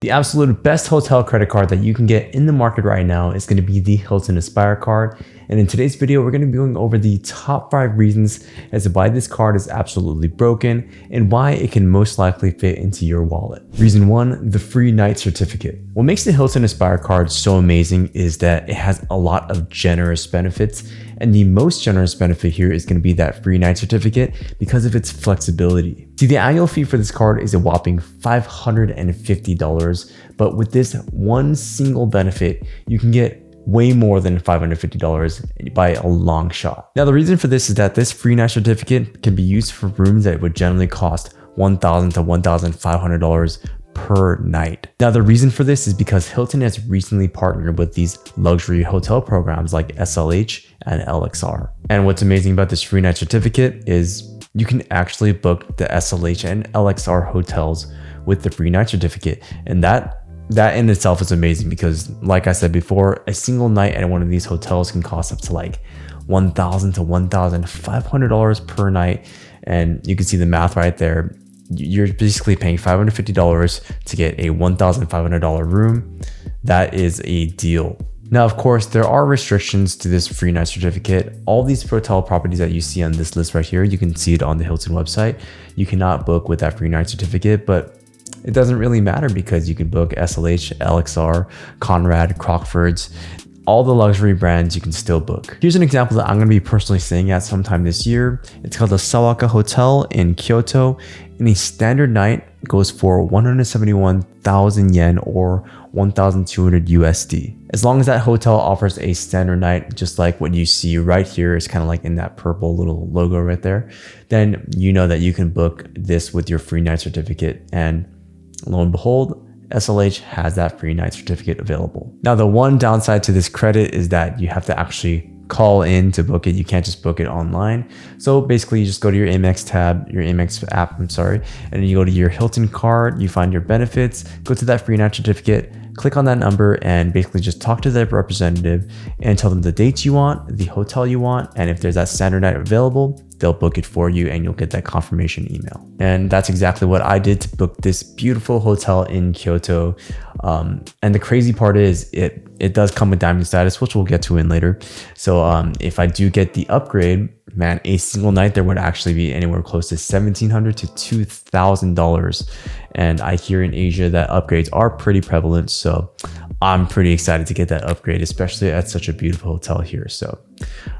The absolute best hotel credit card that you can get in the market right now is going to be the Hilton Aspire Card. And in today's video, we're going to be going over the top 5 reasons as to why this card is absolutely broken and why it can most likely fit into your wallet. Reason 1, the free night certificate. What makes the Hilton Aspire Card so amazing is that it has a lot of generous benefits. And the most generous benefit here is going to be that free night certificate because of its flexibility. See, the annual fee for this card is a whopping $550, but with this one single benefit, you can get way more than $550 by a long shot. Now, the reason for this is that this free night certificate can be used for rooms that would generally cost $1,000 to $1,500 per night. Now, the reason for this is because Hilton has recently partnered with these luxury hotel programs like SLH and LXR. And what's amazing about this free night certificate is you can actually book the SLH and LXR hotels with the free night certificate. And that in itself is amazing because, like I said before, a single night at one of these hotels can cost up to like $1,000 to $1,500 per night. And you can see the math right there. You're basically paying $550 to get a $1,500 room. That is a deal. Now, of course, there are restrictions to this free night certificate. All these hotel properties that you see on this list right here, you can see it on the Hilton website. You cannot book with that free night certificate, but it doesn't really matter because you can book SLH, LXR, Conrad, Crockford's, all the luxury brands you can still book. Here's an example that I'm going to be personally staying at sometime this year. It's called the Sawaka Hotel in Kyoto. And a standard night goes for 171,000 yen or 1,200 USD. As long as that hotel offers a standard night, just like what you see right here is kind of like in that purple little logo right there, then you know that you can book this with your free night certificate. And lo and behold, SLH has that free night certificate available. Now, the one downside to this credit is that you have to actually call in to book it. You can't just book it online. So basically you just go to your AMEX tab, your AMEX app, and then you go to your Hilton card, you find your benefits, go to that free night certificate, click on that number and basically just talk to the representative and tell them the dates you want, the hotel you want, and if there's that standard night available, they'll book it for you and you'll get that confirmation email. And that's exactly what I did to book this beautiful hotel in Kyoto. And the crazy part is it does come with diamond status, which we'll get to in later. So if I do get the upgrade, man, a single night there would actually be anywhere close to $1,700 to $2,000. And I hear in Asia that upgrades are pretty prevalent. So I'm pretty excited to get that upgrade, especially at such a beautiful hotel here. So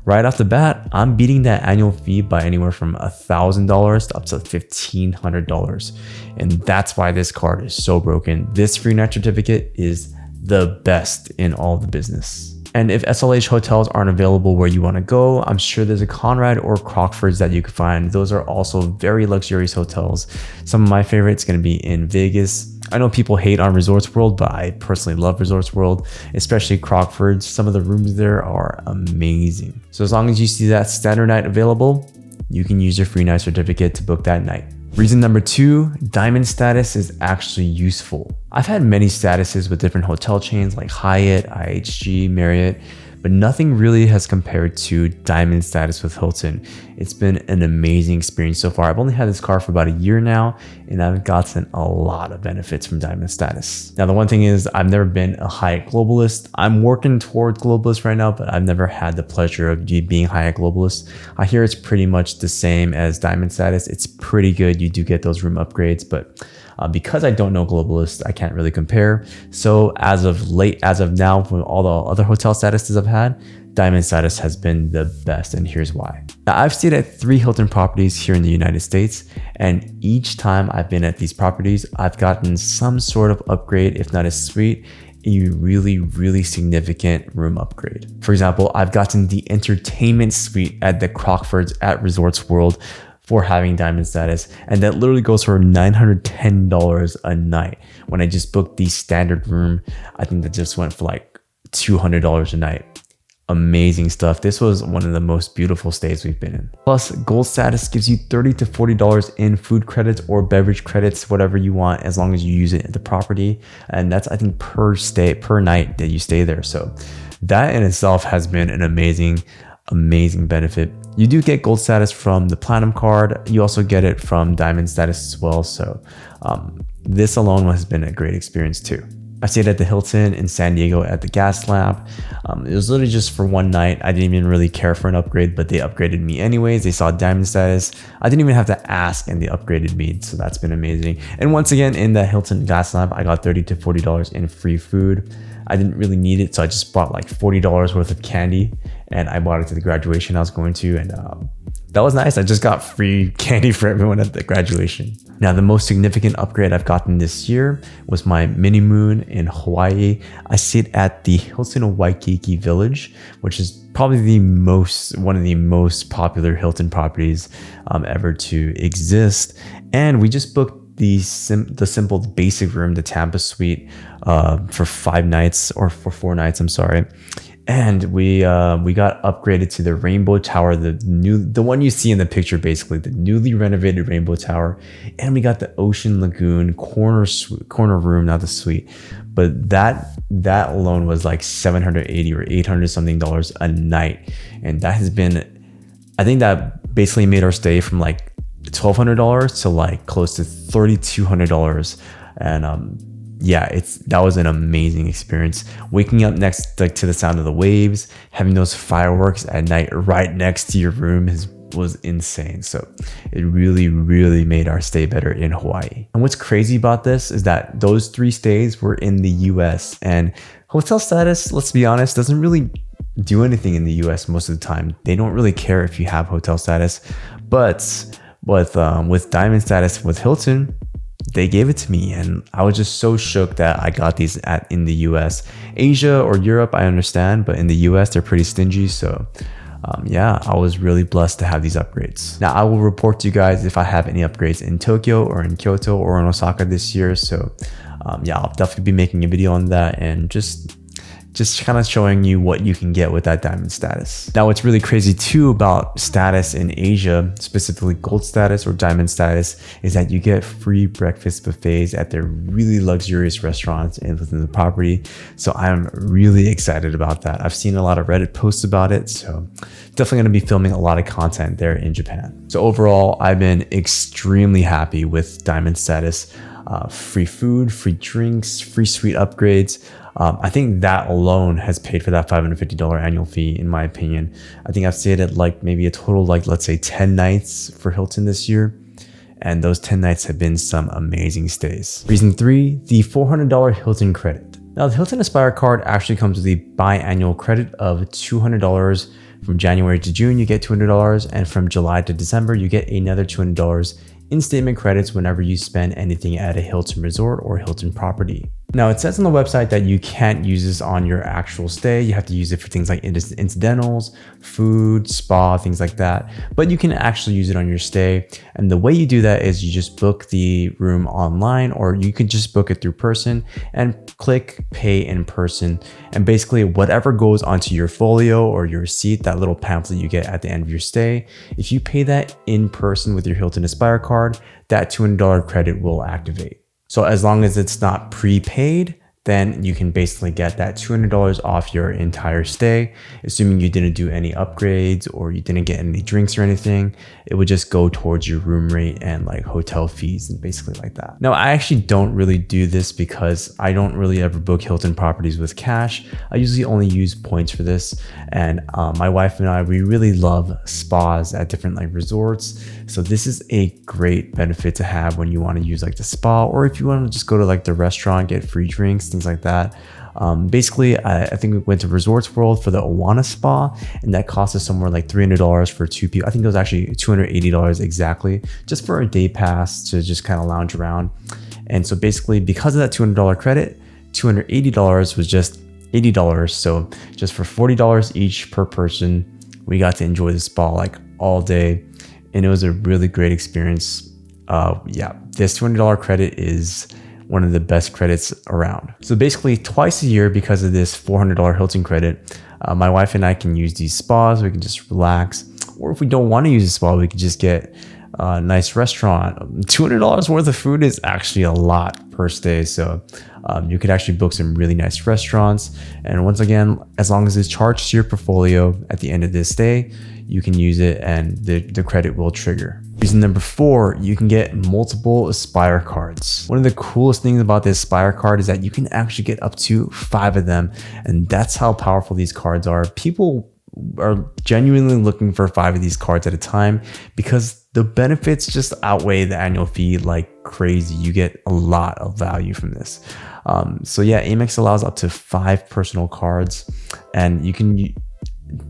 right off the bat, I'm beating that annual fee by anywhere from $1,000 to up to $1,500. And that's why this card is so broken. This free night certificate is the best in all the business. And if SLH hotels aren't available where you want to go, I'm sure there's a Conrad or Crockford's that you can find. Those are also very luxurious hotels. Some of my favorites going to be in Vegas. I know people hate on Resorts World, but I personally love Resorts World, especially Crockford's. Some of the rooms there are amazing. So as long as you see that standard night available, you can use your free night certificate to book that night. Reason number 2, diamond status is actually useful. I've had many statuses with different hotel chains like Hyatt, IHG, Marriott, but nothing really has compared to diamond status with Hilton. It's been an amazing experience so far. I've only had this card for about a year now, and I've gotten a lot of benefits from diamond status. Now, the one thing is I've never been a Hyatt globalist. I'm working towards globalist right now, but I've never had the pleasure of being Hyatt globalist. I hear it's pretty much the same as diamond status. It's pretty good. You do get those room upgrades, but because I don't know globalist, I can't really compare. So as of now, from all the other hotel statuses I've had, diamond status has been the best, and here's why. Now, I've stayed at 3 Hilton properties here in the United States, and each time I've been at these properties, I've gotten some sort of upgrade, if not a suite, a really, really significant room upgrade. For example, I've gotten the entertainment suite at the Crockford's at Resorts World for having diamond status, and that literally goes for $910 a night. When I just booked the standard room, I think that just went for like $200 a night. Amazing stuff. This was one of the most beautiful stays we've been in. Plus, gold status gives you $30 to $40 in food credits or beverage credits, whatever you want, as long as you use it at the property. And that's, I think, per night that you stay there. So that in itself has been an amazing benefit. You do get gold status from the platinum card. You also get it from diamond status as well. So this alone has been a great experience too. I stayed at the Hilton in San Diego at the gas lab. It was literally just for one night. I didn't even really care for an upgrade, but they upgraded me anyways. They saw diamond status. I didn't even have to ask and they upgraded me. So that's been amazing. And once again, in the Hilton gas lab, I got $30 to $40 in free food. I didn't really need it. So I just bought like $40 worth of candy and I bought it to the graduation I was going to. And that was nice. I just got free candy for everyone at the graduation. Now, the most significant upgrade I've gotten this year was my mini moon in Hawaii. I stayed at the Hilton Waikiki Village, which is probably one of the most popular Hilton properties ever to exist. And we just booked the simple basic room, the Tampa suite, for 5 nights or for 4 nights. I'm sorry. And we got upgraded to the Rainbow Tower, the one you see in the picture, basically the newly renovated Rainbow Tower, and we got the Ocean Lagoon corner room, not the suite, but that alone was like $780 or $800 something a night, and that has been, I think that basically made our stay from like $1,200 to like close to $3,200, and yeah, that was an amazing experience. Waking up next to the sound of the waves, having those fireworks at night right next to your room was insane. So it really, really made our stay better in Hawaii. And what's crazy about this is that those 3 stays were in the US, and hotel status, let's be honest, doesn't really do anything in the US most of the time. They don't really care if you have hotel status, but with diamond status with Hilton, they gave it to me, and I was just so shook that I got these in the US. Asia or Europe, I understand, but in the US, they're pretty stingy. So yeah, I was really blessed to have these upgrades. Now, I will report to you guys if I have any upgrades in Tokyo or in Kyoto or in Osaka this year. So yeah, I'll definitely be making a video on that and just kind of showing you what you can get with that diamond status. Now, what's really crazy too about status in Asia, specifically gold status or diamond status, is that you get free breakfast buffets at their really luxurious restaurants and within the property. So I'm really excited about that. I've seen a lot of Reddit posts about it, so definitely going to be filming a lot of content there in Japan. So overall, I've been extremely happy with diamond status. Free food, free drinks, free suite upgrades. I think that alone has paid for that $550 annual fee, in my opinion. I think I've stayed at like maybe a total, like let's say 10 nights for Hilton this year. And those 10 nights have been some amazing stays. Reason 3, the $400 Hilton credit. Now, the Hilton Aspire Card actually comes with a biannual credit of $200. From January to June, you get $200. And from July to December, you get another $200 in statement credits whenever you spend anything at a Hilton resort or Hilton property. Now, it says on the website that you can't use this on your actual stay. You have to use it for things like incidentals, food, spa, things like that. But you can actually use it on your stay. And the way you do that is you just book the room online, or you can just book it through person and click pay in person. And basically whatever goes onto your folio or your receipt, that little pamphlet you get at the end of your stay, if you pay that in person with your Hilton Aspire card, that $200 credit will activate. So as long as it's not prepaid, then you can basically get that $200 off your entire stay, assuming you didn't do any upgrades or you didn't get any drinks or anything. It would just go towards your room rate and like hotel fees and basically like that. Now, I actually don't really do this because I don't really ever book Hilton properties with cash. I usually only use points for this. And my wife and I, we really love spas at different like resorts. So this is a great benefit to have when you want to use like the spa, or if you want to just go to like the restaurant, get free drinks, things like that. Basically, I think we went to Resorts World for the Awana Spa, and that cost us somewhere like $300 for 2 people. I think it was actually $280 exactly, just for a day pass to just kind of lounge around. And so basically, because of that $200 credit, $280 was just $80. So just for $40 each per person, we got to enjoy the spa like all day. And it was a really great experience. Yeah, this $200 credit is one of the best credits around. So basically twice a year, because of this $400 Hilton credit, my wife and I can use these spas. We can just relax. Or if we don't want to use a spa, we can just get a nice restaurant. $200 worth of food is actually a lot per stay. So you could actually book some really nice restaurants. And once again, as long as it's charged to your portfolio at the end of this stay, you can use it and the credit will trigger. Reason number 4, you can get multiple Aspire cards. One of the coolest things about this Aspire card is that you can actually get up to 5 of them, and that's how powerful these cards are. People are genuinely looking for 5 of these cards at a time because the benefits just outweigh the annual fee like crazy. You get a lot of value from this. So yeah, AMEX allows up to 5 personal cards, and you can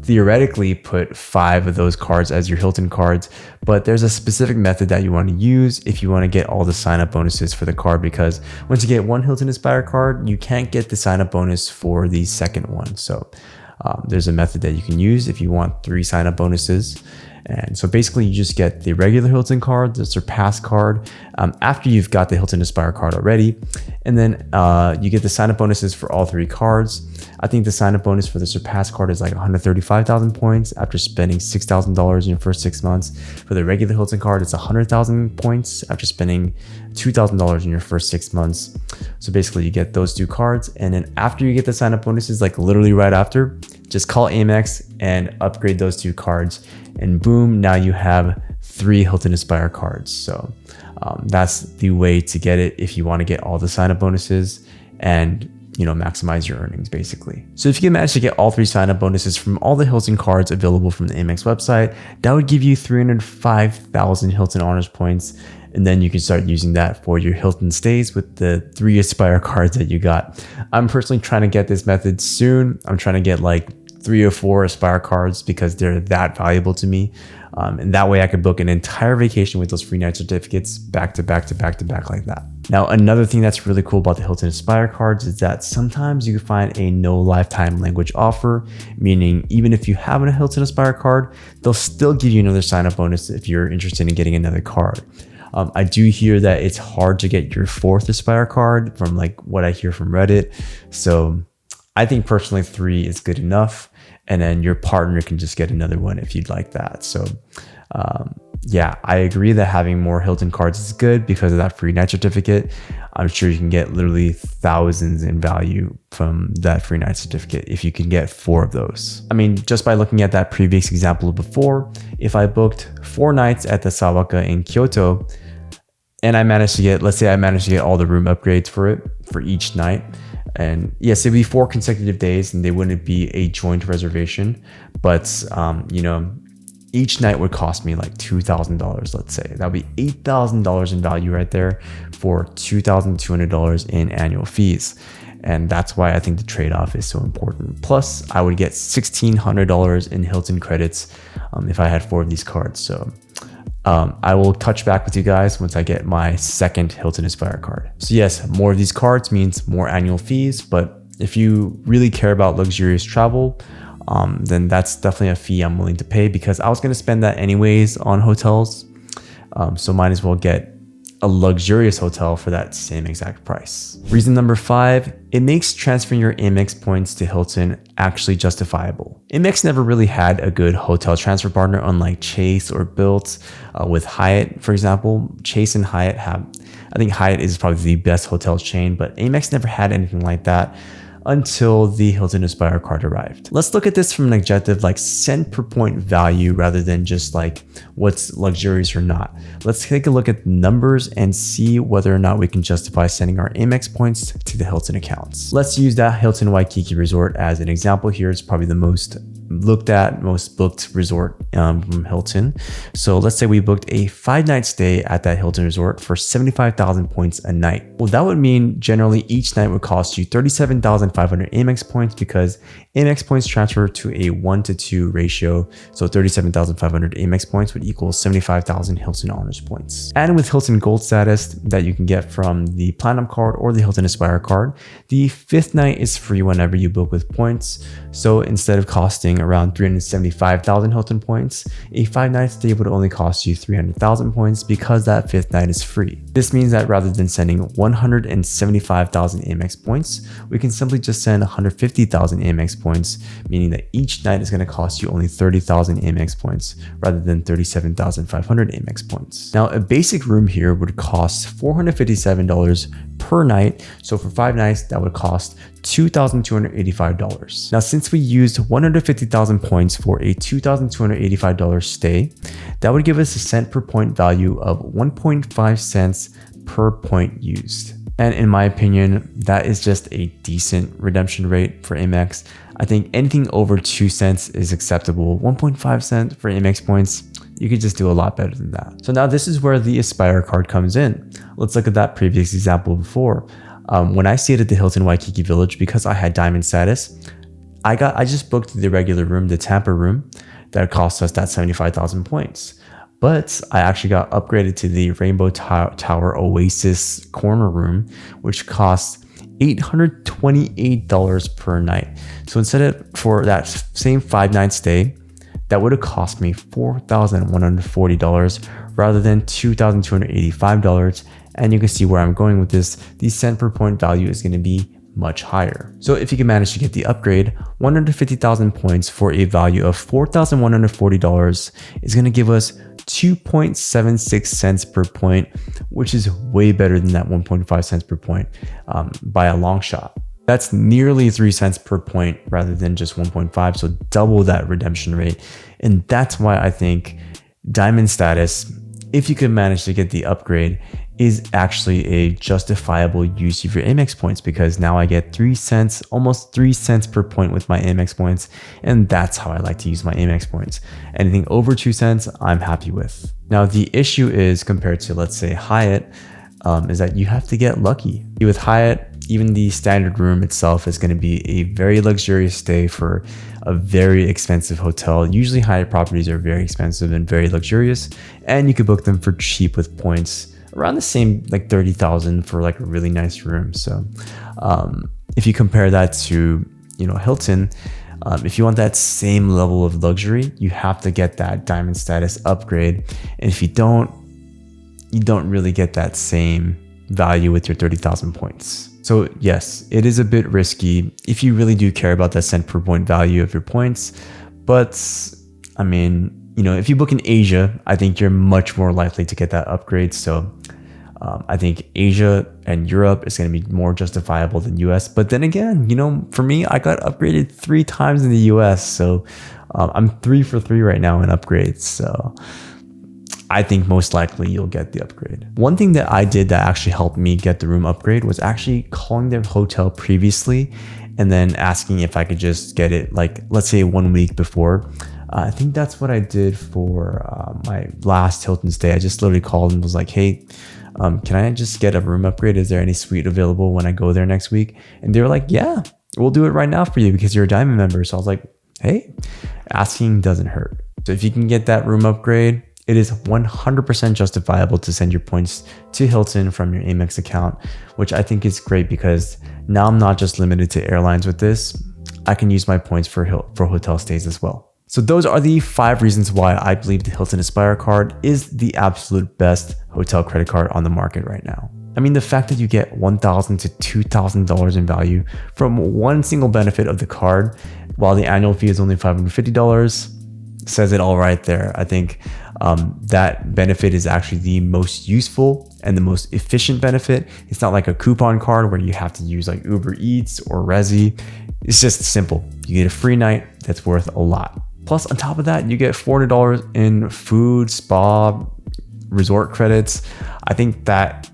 theoretically put 5 of those cards as your Hilton cards, but there's a specific method that you want to use if you want to get all the sign up bonuses for the card, because once you get one Hilton Aspire card, you can't get the sign up bonus for the second one. So there's a method that you can use if you want 3 sign up bonuses. And so basically you just get the regular Hilton card, the Surpass card, after you've got the Hilton Aspire card already. And then you get the sign up bonuses for all 3 cards. I think the sign up bonus for the Surpass card is like 135,000 points after spending $6,000 in your first 6 months. For the regular Hilton card, it's 100,000 points after spending $2,000 in your first 6 months. So basically you get those 2 cards. And then after you get the sign up bonuses, like literally right after, just call AMEX and upgrade those 2 cards. And boom, now you have 3 Hilton Aspire cards. So that's the way to get it if you want to get all the sign up bonuses and maximize your earnings basically. So if you can manage to get all 3 sign up bonuses from all the Hilton cards available from the AMEX website, that would give you 305,000 Hilton Honors points. And then you can start using that for your Hilton stays with the 3 Aspire cards that you got. I'm personally trying to get this method soon. I'm trying to get like 3 or 4 Aspire cards because they're that valuable to me. And that way I could book an entire vacation with those free night certificates back to back to back to back like that. Now, another thing that's really cool about the Hilton Aspire cards is that sometimes you can find a no lifetime language offer, meaning even if you have a Hilton Aspire card, they'll still give you another sign up bonus if you're interested in getting another card. I do hear that it's hard to get your 4th Aspire card from like what I hear from Reddit. So I think personally 3 is good enough. And then your partner can just get another one if you'd like that. So yeah, I agree that having more Hilton cards is good because of that free night certificate. I'm sure you can get literally thousands in value from that free night certificate if you can get 4 of those. I mean, just by looking at that previous example before, if I booked 4 nights at the Sawaka in Kyoto, and I managed to get, let's say I managed to get all the room upgrades for it for each night. And yes, it'd be 4 consecutive days and they wouldn't be a joint reservation, but each night would cost me like $2,000, let's say. That would be $8,000 in value right there for $2,200 in annual fees. And that's why I think the trade-off is so important. Plus, I would get $1,600 in Hilton credits if I had 4 of these cards. So I will touch back with you guys once I get my 2nd Hilton Aspire card. So yes, more of these cards means more annual fees, but if you really care about luxurious travel, then that's definitely a fee I'm willing to pay because I was going to spend that anyways on hotels. So might as well get a luxurious hotel for that same exact price. Reason number 5, it makes transferring your AMEX points to Hilton actually justifiable. AMEX never really had a good hotel transfer partner unlike Chase or Bilt. With Hyatt, for example, Chase and Hyatt I think Hyatt is probably the best hotel chain, but AMEX never had anything like that until the Hilton Aspire card arrived. Let's look at this from an objective like cent per point value rather than just like what's luxurious or not. Let's take a look at numbers and see whether or not we can justify sending our AMEX points to the Hilton accounts. Let's use that Hilton Waikiki resort as an example here. It's probably the most looked at, most booked resort from Hilton. So let's say we booked a 5-night stay at that Hilton resort for 75,000 points a night. Well, that would mean generally each night would cost you 37,500 AMEX points because AMEX points transfer to a 1-to-2 ratio. So 37,500 AMEX points would equal 75,000 Hilton Honors points. And with Hilton Gold status that you can get from the Platinum card or the Hilton Aspire card, the 5th night is free whenever you book with points. So instead of costing around 375,000 Hilton points, a 5-night stay would only cost you 300,000 points because that 5th night is free. This means that rather than sending 175,000 AMEX points, we can simply just send 150,000 AMEX points, meaning that each night is going to cost you only 30,000 AMEX points rather than 37,500 AMEX points. Now, a basic room here would cost $457 per night. So for 5 nights, that would cost $2,285. Now, since we used 150,000 points for a $2,285 stay, that would give us a cent per point value of 1.5 cents per point used. And in my opinion, that is just a decent redemption rate for AMEX. I think anything over 2 cents is acceptable. 1.5 cents for AMEX points, you could just do a lot better than that. So now this is where the Aspire card comes in. Let's look at that previous example before. When I stayed at the Hilton Waikiki Village, because I had diamond status, I just booked the regular room, the Tampa room, that cost us that 75,000 points. But I actually got upgraded to the Rainbow Tower Oasis corner room, which costs $828 per night. So instead of for that same 5-night stay, that would have cost me $4,140 rather than $2,285. And you can see where I'm going with this. The cent per point value is going to be much higher. So if you can manage to get the upgrade, 150,000 points for a value of $4,140 is going to give us 2.76 cents per point, which is way better than that 1.5 cents per point by a long shot. That's nearly 3 cents per point rather than just 1.5, so double that redemption rate. And that's why I think diamond status, if you can manage to get the upgrade, is actually a justifiable use of your AMEX points, because now I get 3 cents, almost 3 cents per point with my AMEX points. And that's how I like to use my AMEX points. Anything over 2 cents, I'm happy with. Now, the issue is compared to, let's say, Hyatt, is that you have to get lucky. With Hyatt, even the standard room itself is going to be a very luxurious stay for a very expensive hotel. Usually Hyatt properties are very expensive and very luxurious, and you could book them for cheap with points around the same, like 30,000 for like a really nice room. So if you compare that to, Hilton, if you want that same level of luxury, you have to get that diamond status upgrade. And if you don't really get that same value with your 30,000 points. So yes, it is a bit risky if you really do care about that cent per point value of your points. But I mean, if you book in Asia, I think you're much more likely to get that upgrade. So I think Asia and Europe is going to be more justifiable than US. But then again, for me, I got upgraded 3 times in the US. So I'm 3 for 3 right now in upgrades. So I think most likely you'll get the upgrade. One thing that I did that actually helped me get the room upgrade was actually calling the hotel previously and then asking if I could just get it, like, let's say 1 week before. I think that's what I did for my last Hilton stay. I just literally called and was like, hey, can I just get a room upgrade? Is there any suite available when I go there next week? And they were like, yeah, we'll do it right now for you because you're a diamond member. So I was like, hey, asking doesn't hurt. So if you can get that room upgrade, it is 100% justifiable to send your points to Hilton from your AMEX account, which I think is great because now I'm not just limited to airlines with this. I can use my points for hotel stays as well. So those are the 5 reasons why I believe the Hilton Aspire card is the absolute best hotel credit card on the market right now. I mean, the fact that you get $1,000 to $2,000 in value from one single benefit of the card, while the annual fee is only $550, says it all right there. I think that benefit is actually the most useful and the most efficient benefit. It's not like a coupon card where you have to use like Uber Eats or Resy. It's just simple. You get a free night that's worth a lot. Plus, on top of that, you get $400 in food, spa, resort credits. I think that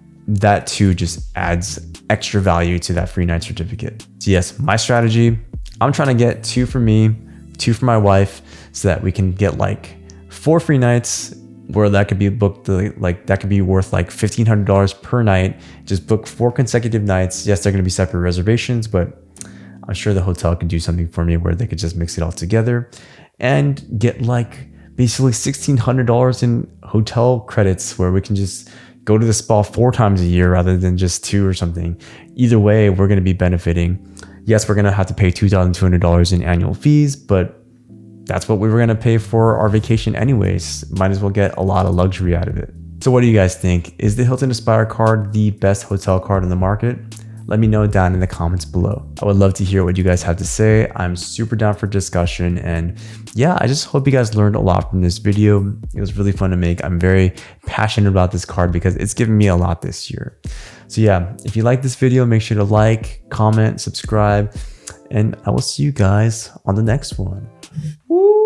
too just adds extra value to that free night certificate. So yes, my strategy, I'm trying to get 2 for me, 2 for my wife, so that we can get like 4 free nights where that could be booked, like that could be worth like $1,500 per night. Just book 4 consecutive nights. Yes, they're going to be separate reservations, but I'm sure the hotel can do something for me where they could just mix it all together and get like basically $1,600 in hotel credits where we can just go to the spa 4 times a year rather than just 2 or something. Either way, we're going to be benefiting. Yes, we're going to have to pay $2,200 in annual fees, but that's what we were going to pay for our vacation anyways. Might as well get a lot of luxury out of it. So what do you guys think? Is the Hilton Aspire card the best hotel card in the market? let me know down in the comments below. I would love to hear what you guys have to say. I'm super down for discussion, and yeah, I just hope you guys learned a lot from this video. It was really fun to make. I'm very passionate about this card because it's given me a lot this year. So yeah, if you like this video, make sure to like, comment, subscribe, and I will see you guys on the next one. Woo!